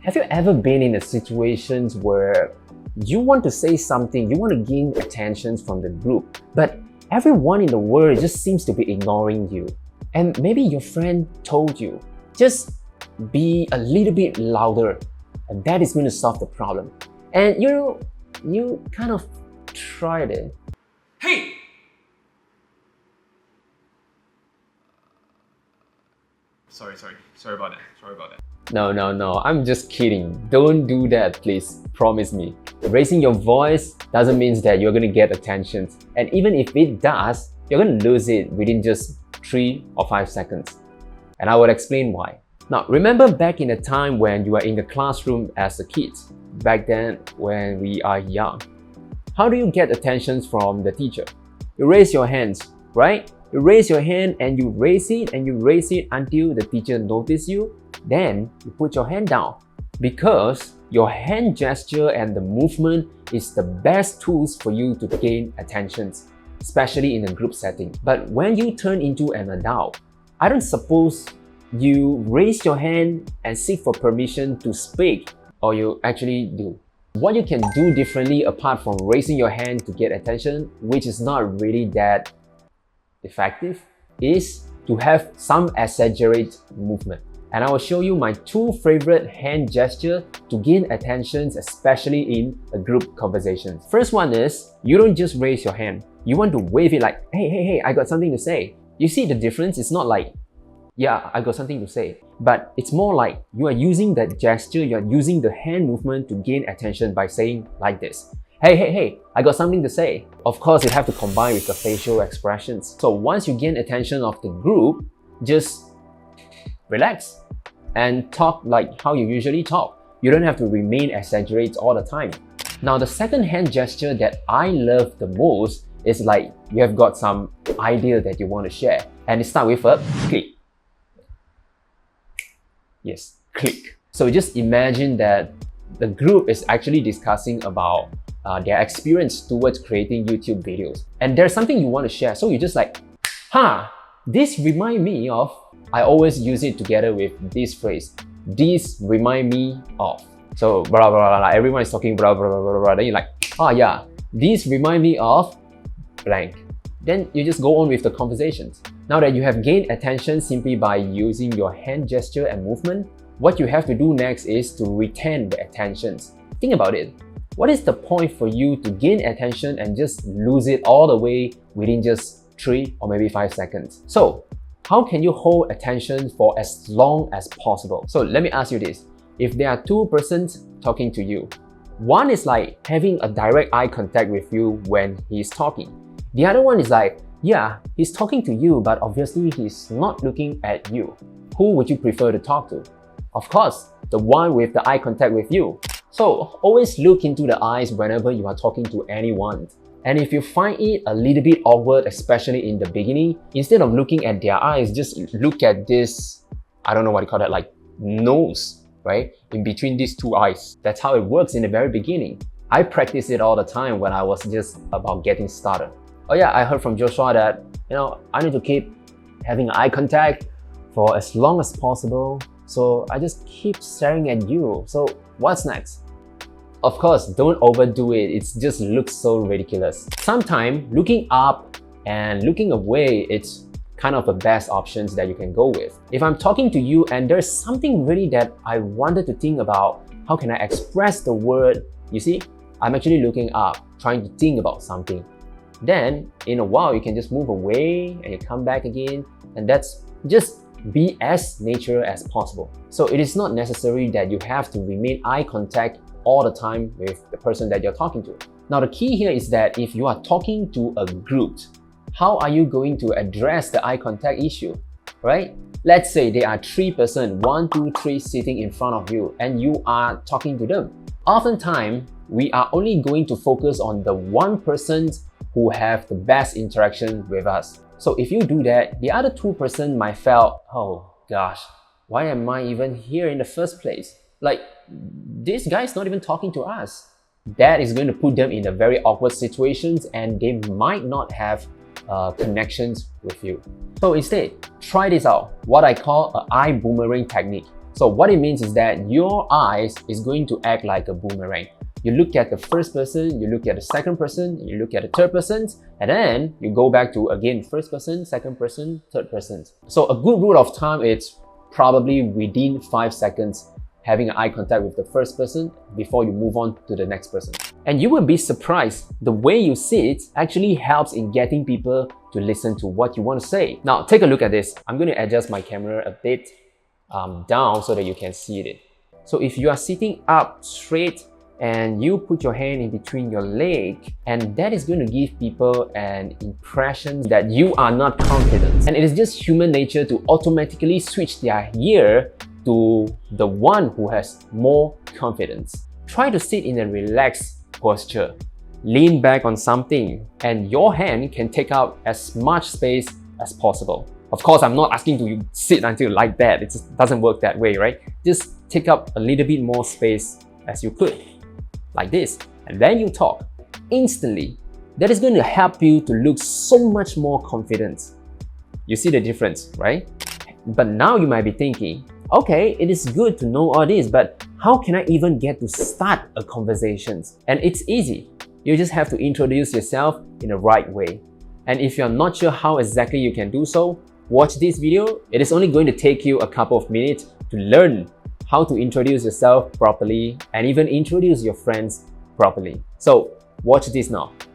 Have you ever been in a situation where you want to say something, you want to gain attention from the group, but everyone in the world just seems to be ignoring you? And maybe your friend told you, just be a little bit louder, and that is going to solve the problem. And you kind of tried it. Hey! Sorry about that. No, I'm just kidding. Don't do that, please. Promise me. Raising your voice doesn't mean that you're going to get attention. And even if it does, you're going to lose it within just 3 or 5 seconds. And I will explain why. Now, remember back in the time when you were in the classroom as a kid, back then when we are young. How do you get attention from the teacher? You raise your hands, right? You raise your hand and you raise it and you raise it until the teacher notices you. Then you put your hand down, because your hand gesture and the movement is the best tools for you to gain attention, especially in a group setting. But when you turn into an adult, I don't suppose you raise your hand and seek for permission to speak, or you actually do. What you can do differently apart from raising your hand to get attention, which is not really that effective, is to have some exaggerated movement. And I will show you my 2 favorite hand gestures to gain attention, especially in a group conversation. First one is, you don't just raise your hand. You want to wave it like, hey, I got something to say. You see the difference? It's not like, yeah, I got something to say. But it's more like you are using that gesture, you are using the hand movement to gain attention by saying like this. Hey, I got something to say. Of course, you have to combine with the facial expressions. So once you gain attention of the group, just relax and talk like how you usually talk. You don't have to remain exaggerate all the time. Now, the second hand gesture that I love the most is like you have got some idea that you want to share. And it starts with a click. Yes, click. So just imagine that the group is actually discussing about their experience towards creating YouTube videos. And there's something you want to share. So you just like, this remind me of, I always use it together with this phrase. This remind me of. So blah, blah, blah, everyone is talking blah, blah, blah, blah, blah. Then you're like, yeah, this remind me of blank. Then you just go on with the conversations. Now that you have gained attention simply by using your hand gesture and movement, what you have to do next is to retain the attentions. Think about it. What is the point for you to gain attention and just lose it all the way within just 3 or maybe 5 seconds? So, how can you hold attention for as long as possible? So let me ask you this. If there are 2 persons talking to you, one is like having a direct eye contact with you when he's talking. The other one is like, yeah, he's talking to you, but obviously he's not looking at you. Who would you prefer to talk to? Of course, the one with the eye contact with you. So always look into the eyes whenever you are talking to anyone. And if you find it a little bit awkward, especially in the beginning, instead of looking at their eyes, just look at this, I don't know what you call that, like nose, right? In between these 2 eyes. That's how it works in the very beginning. I practice it all the time when I was just about getting started. Oh yeah, I heard from Joshua that, I need to keep having eye contact for as long as possible. So I just keep staring at you. So what's next? Of course, don't overdo it. It just looks so ridiculous. Sometimes looking up and looking away, it's kind of the best options that you can go with. If I'm talking to you and there's something really that I wanted to think about, how can I express the word? You see, I'm actually looking up, trying to think about something. Then in a while, you can just move away and you come back again. And that's just be as natural as possible. So it is not necessary that you have to remain eye contact all the time with the person that you're talking to. Now the key here is that if you are talking to a group, how are you going to address the eye contact issue, right? Let's say there are 3 persons, 1, 2, 3 sitting in front of you and you are talking to them. Oftentimes, we are only going to focus on the 1 person who have the best interaction with us. So if you do that, the other 2 persons might feel, oh gosh, why am I even here in the first place? Like, this guy's not even talking to us. That is going to put them in a very awkward situations and they might not have connections with you. So instead, try this out, what I call an eye boomerang technique. So So what it means is that your eyes is going to act like a boomerang. You look at the first person, you look at the second person, you look at the third person, and then you go back to again first person, second person, third person. So a good rule of thumb is probably within 5 seconds having eye contact with the first person before you move on to the next person. And you will be surprised, the way you sit actually helps in getting people to listen to what you want to say. Now take a look at this. I'm going to adjust my camera a bit down so that you can see it. So if you are sitting up straight and you put your hand in between your leg, and that is going to give people an impression that you are not confident. And it is just human nature to automatically switch their ear to the one who has more confidence. Try to sit in a relaxed posture. Lean back on something, and your hand can take up as much space as possible. Of course, I'm not asking you to sit until like that. It just doesn't work that way, right? Just take up a little bit more space as you could, like this, and then you talk. Instantly, that is going to help you to look so much more confident. You see the difference, right? But now you might be thinking, okay, it is good to know all this, but how can I even get to start a conversation? And it's easy. You just have to introduce yourself in the right way. And if you're not sure how exactly you can do so, watch this video. It is only going to take you a couple of minutes to learn how to introduce yourself properly and even introduce your friends properly. So watch this now.